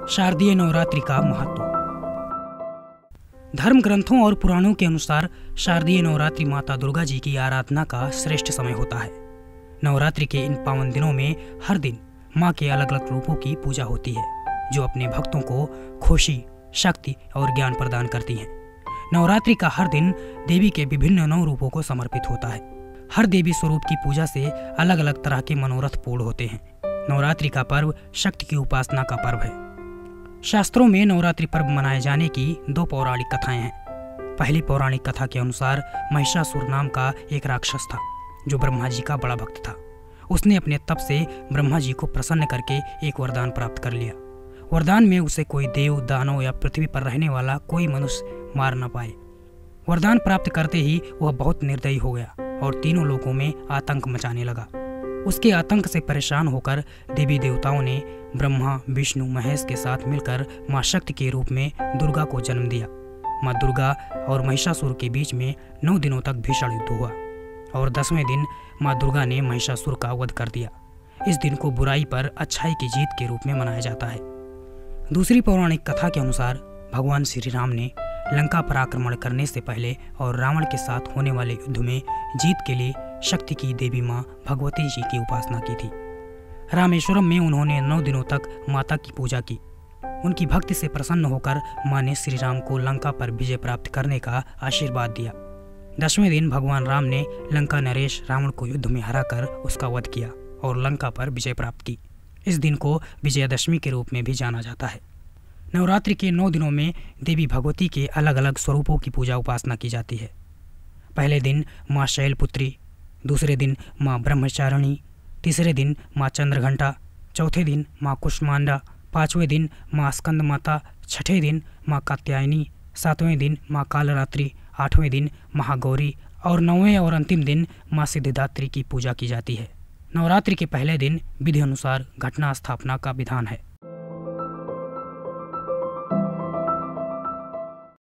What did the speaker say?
शारदीय नवरात्रि का महत्व। धर्म ग्रंथों और पुराणों के अनुसार शारदीय नवरात्रि माता दुर्गा जी की आराधना का श्रेष्ठ समय होता है। नवरात्रि के इन पावन दिनों में हर दिन माँ के अलग अलग रूपों की पूजा होती है, जो अपने भक्तों को खुशी, शक्ति और ज्ञान प्रदान करती हैं। नवरात्रि का हर दिन देवी के विभिन्न नौ रूपों को समर्पित होता है। हर देवी स्वरूप की पूजा से अलग अलग तरह के मनोरथ पूर्ण होते हैं। नवरात्रि का पर्व शक्ति की उपासना का पर्व है। शास्त्रों में नवरात्रि पर्व मनाए जाने की दो पौराणिक कथाएं हैं। पहली पौराणिक कथा के अनुसार महिषासुर नाम का एक राक्षस था, जो ब्रह्मा जी का बड़ा भक्त था। उसने अपने तप से ब्रह्मा जी को प्रसन्न करके एक वरदान प्राप्त कर लिया। वरदान में उसे कोई देव, दानव या पृथ्वी पर रहने वाला कोई मनुष्य मार न पाए। वरदान प्राप्त करते ही वह बहुत निर्दयी हो गया और तीनों लोगों में आतंक मचाने लगा। उसके आतंक से परेशान होकर देवी देवताओं ने ब्रह्मा, विष्णु, महेश के साथ मिलकर माँ शक्ति के रूप में दुर्गा को जन्म दिया। माँ दुर्गा और महिषासुर के बीच में 9 दिनों तक भीषण युद्ध हुआ और 10वें दिन माँ दुर्गा ने महिषासुर का वध कर दिया। इस दिन को बुराई पर अच्छाई की जीत के रूप में मनाया जाता है। दूसरी पौराणिक कथा के अनुसार भगवान श्री राम ने लंका पर आक्रमण करने से पहले और रावण के साथ होने वाले युद्ध में जीत के लिए शक्ति की देवी माँ भगवती जी की उपासना की थी। रामेश्वरम में उन्होंने 9 दिनों तक माता की पूजा की। उनकी भक्ति से प्रसन्न होकर माँ ने श्री राम को लंका पर विजय प्राप्त करने का आशीर्वाद दिया। 10वें दिन भगवान राम ने लंका नरेश रावण को युद्ध में हराकर उसका वध किया और लंका पर विजय प्राप्त की। इस दिन को विजयादशमी के रूप में भी जाना जाता है। नवरात्रि के 9 दिनों में देवी भगवती के अलग अलग स्वरूपों की पूजा उपासना की जाती है। पहले दिन माँ शैलपुत्री, दूसरे दिन माँ ब्रह्मचारिणी, तीसरे दिन माँ चंद्रघंटा, चौथे दिन माँ कुष्मांडा, 5वें दिन माँ स्कंद माता, 6ठे दिन माँ कात्यायनी, 7वें दिन माँ कालरात्रि, 8वें दिन महागौरी और 9वें और अंतिम दिन माँ सिद्धिदात्री की पूजा की जाती है। नवरात्रि के पहले दिन विधि अनुसार घटना स्थापना का विधान है।